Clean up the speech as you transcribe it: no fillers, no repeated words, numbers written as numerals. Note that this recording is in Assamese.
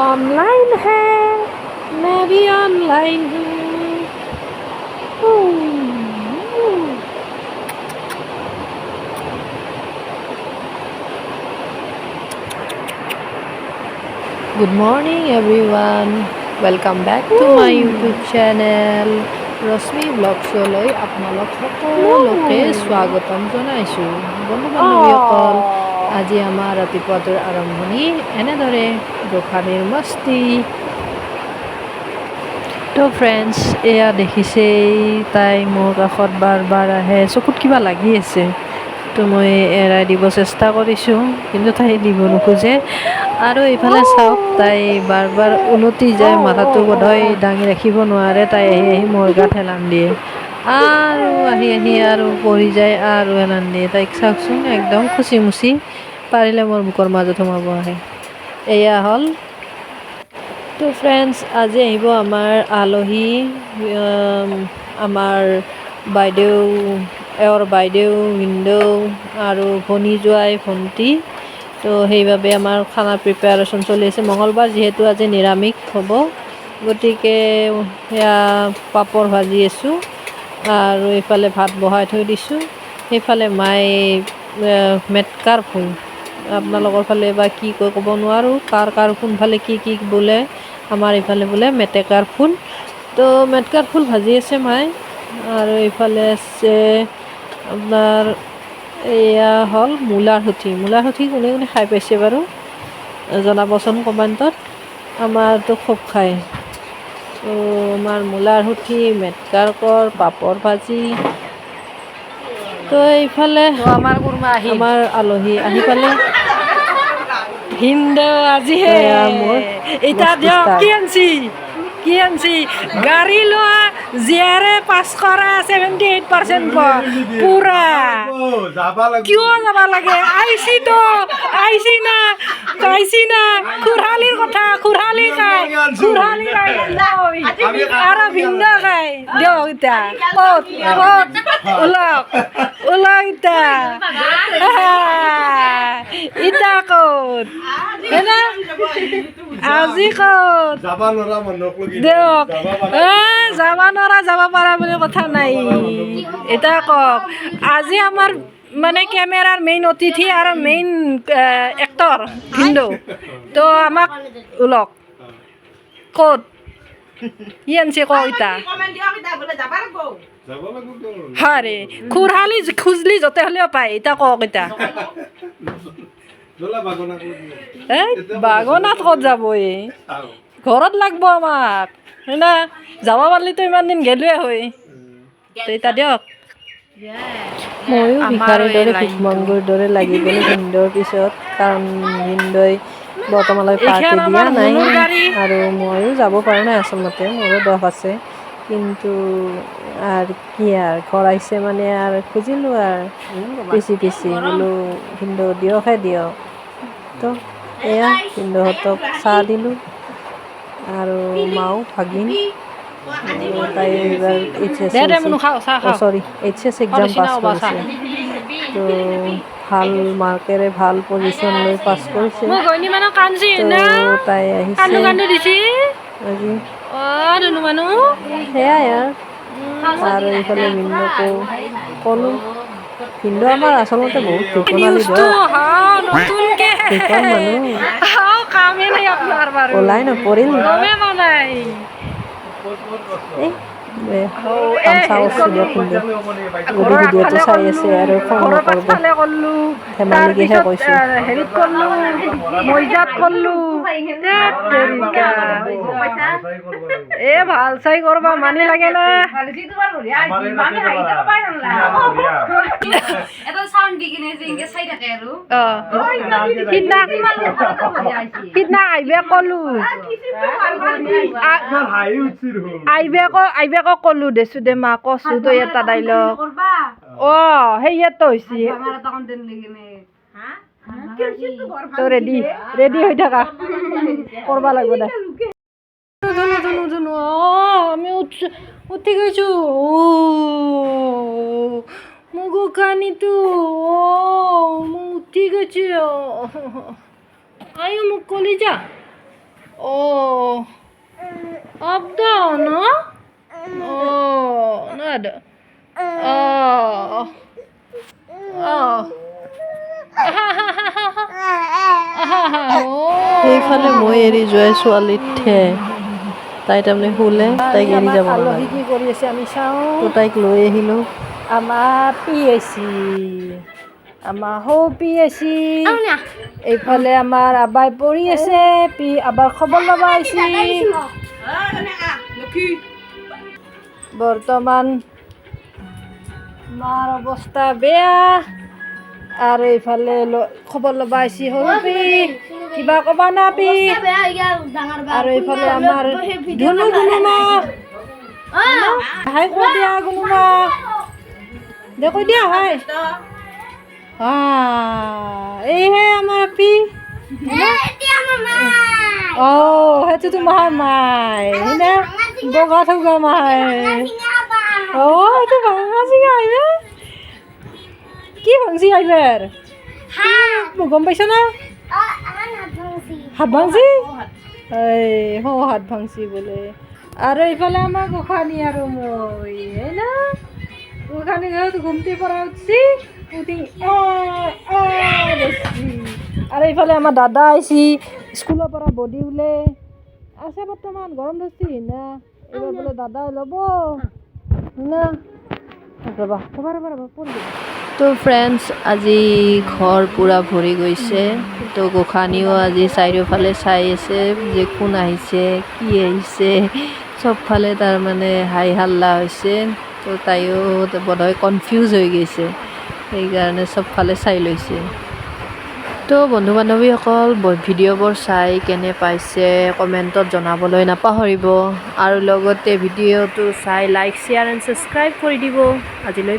ऑनलाइन है मैं भी ऑनलाइन हूँ Good morning everyone. Welcome back to my YouTube channel. ৰশ্মি ব্লগছলৈ আপোনালোক সকলোকে স্বাগতম জনাইছোঁ। বন্ধু বান্ধৱীসকল, আজি আমাৰ ৰাতিপুৱাটোৰ আৰম্ভণি এনেদৰে গোসাঁনীৰ মস্তি। তো ফ্ৰেণ্ডছ, এয়া দেখিছেই, তাই মোৰ কাষত বাৰ বাৰ আহে, চকুত কিবা লাগি আছে। তো মই এৰাই দিব চেষ্টা কৰিছোঁ, কিন্তু তাই দিব নোখোজে। আৰু এইফালে চাওক, তাই বাৰ বাৰ ওলটি যায়, মাথাটো বোধহয় দাঙি ৰাখিব নোৱাৰে, তাই আহি আহি মোৰ গাত হেলান দিয়ে, আৰু আহি আহি আৰু পৰি যায় আৰু হেলান দিয়ে। তাইক চাওকচোন, একদম খুচি মুচি পাৰিলে মোৰ বুকৰ মাজত সোমাব আহে। এয়া হ'ল। তো ফ্ৰেণ্ডছ, আজি আহিব আমাৰ আলহী, আমাৰ বাইদেউ, এওঁৰ বাইদেউ, ভিনদেউ আৰু ভনী জোৱাই, ভণ্টি। তো সেইবাবে আমাৰ খানা প্ৰিপেয়াৰেশ্যন চলি আছে। মঙলবাৰ যিহেতু আজি নিৰামিষ হ'ব, গতিকে সেয়া পাপৰ ভাজি আছোঁ আৰু এইফালে ভাত বহাই থৈ দিছোঁ। সেইফালে মায়ে মেটকাৰ ফুল, আপোনালোকৰ ফালে বা কি কয় ক'ব নোৱাৰোঁ, কাৰ কোনফালে কি বোলে, আমাৰ এইফালে বোলে মেটেকাৰ ফুল। তো মেটকাৰ ফুল ভাজি আছে মায়ে। আৰু এইফালে আছে আপোনাৰ এয়া হ'ল মূলাৰ সুঠি। মূলাৰ সুঠি কোনে কোনে খাই পাইছে বাৰু জনাবচোন কমেণ্টত। আমাৰতো খুব খায়। তো আমাৰ মূলাৰ সুঠি, মেটকাৰ কল, পাপৰ ভাজি। তো এইফালে আমাৰ আলহী আহি পালে। ভিনদেউ আজিহে মোৰ এতিয়া দিয়ক কি আনছি গাড়ী লোৱা জিয়াৰে পাছ কৰা 78% পুৰা কিয় যাব লাগে আইছি না খুৰালিৰ কথা খুৰালি খাই আৰু ভিনদেউ খাই দিয়ক এতিয়া ক'ত ওলক এতিয়া ইতা ক'ত হেনা আজি ক'ত দিয়ক যাব নোৱাৰা যাব পাৰা বুলি কথা নাই। এতিয়া কওক, আজি আমাৰ মানে কেমেৰাৰ মেইন অতিথি আৰু মেইন এক্টৰ ভিনদেউ। তো আমাক ওলক ক'ত কি আনছে কওক এতিয়া। হাৰে খুৰালি খুজলি য'তে হ'লেও পায়। এতিয়া কওক এতিয়া বাগনাত ক'ত যাব, ঘৰত লাগব আমাক হয়না। যাব পাৰিলেতো ইমান দিন গেলোৱে হয়। তো এতিয়া দিয়ক। ময়ো ভিখাৰীৰ দৰে ভিকমংগুৰ দৰে লাগি গ'লোঁ ভিনদেউৰ পিছত, কাৰণ ভিনদেউই বৰ্তমানলৈ পাৰ্টি দিয়া নাই আৰু ময়ো যাব পৰা নাই। আচলতে মোৰো দখ আছে, কিন্তু আৰু কি আৰু ঘৰ আহিছে মানে আৰু খুজিলোঁ আৰু পিছি বোলো ভিনদেউ দিয়কহে দিয়ক। তো এয়া ভিনদেউহঁতক চাহ দিলোঁ আৰু মাও ভাগিন, তাই এইবাৰ এইচ এছ এক্সাম পাছ কৰিছে। তো ভাল মাৰ্কেৰে ভাল পজিশ্যন লৈ পাছ কৰিছে। তো তাই আহিছে আজি, সেয়াই আৰু এইফালে ভিনদেউকো ক'লোঁ। ভিনদেউ আমাৰ আচলতে বহুত ঢুকনালি দিয়ক, ঢুকোৱা মানুহ ওলাই নপৰিল। তামচা কৰিছোঁ দিয়ক ভিনদেউ, যদি ভিডিঅ'টো চাই আছে আৰু খং নকৰিব, ধেমালিকেহে কৈছোঁ। ভাল চাই কৰবা মানি লাগে না। সিদিনা আহিবে ক'লো ক'লো দেছো দে মা কচু তই এটা ডাইলগ সেইয়াতো হৈছে তো ৰেডি হৈ থাকা, কৰবা লাগব দে। আমি উঠি গৈছোঁ। মোক কানিতো মোক উঠি গৈছে। আয়ো মোক কলি যা Oh. Up down, no? Oh, nada. Oh. Oh. সেইফালে মই এৰি যোৱাই ছোৱালীত তাই তাৰমানে শুলে, তাইক এৰি যাব আলহী নালাগে। কি কৰি আছে আমি চাওঁ। তো তাইক লৈ আহিলোঁ। আমাৰ পি আইছি, আমাৰ সৌ পি আইছি, এইফালে আমাৰ আবাই পৰি আছে, আবাৰ খবৰ ল'ব আহিছি। বৰ্তমান মাৰ অৱস্থা বেয়া আৰু এইফালে খবৰ ল'ব আহিছি সৰু পি, কিবা ক'বা না পি। আৰু এইফালে আমাৰ ধুনু মা, হাই কৈ দিয়া গুণু মা, দে কৈ দিয়া হাই। এইহে আমাৰ পি। সেইটো তোমাৰ মাই হয়নে, বগা থকা মাই। এইটো ভাঙা চিঙা আহিবে, কি ভাংছি আহিবাৰ গম পাইছ না? হাত ভাংছি, হাত ভাংছি বোলে। আৰু এইফালে আমাৰ গোসাঁনী আৰু মই না, গোসাঁনী ঘৰত ঘুমটি পৰা উঠছি, উঠি আৰু এইফালে আমাৰ দাদা আহিছি স্কুলৰ পৰা বডি ওলে আছে, বৰ্তমান গৰম ধৰছি না, এইবাৰ বোলে দাদাই ল'ব না। তো ফ্ৰেণ্ডছ, আজি ঘৰ পূৰা ভৰি গৈছে। তো গোসাঁনীও আজি চাৰিওফালে চাই আছে যে কোন আহিছে, কি আহিছে, চবফালে তাৰমানে হাই হাল্লা হৈছে। তো তাইও বোধহয় কনফিউজ হৈ গৈছে, সেইকাৰণে চবফালে চাই লৈছে। তো বন্ধু বান্ধৱীসকল, ভিডিঅ'বোৰ চাই কেনে পাইছে কমেণ্টত জনাবলৈ নাপাহৰিব, আৰু লগতে ভিডিঅ'টো চাই লাইক, শ্বেয়াৰ এণ্ড ছাবস্ক্ৰাইব কৰি দিব। আজিলৈ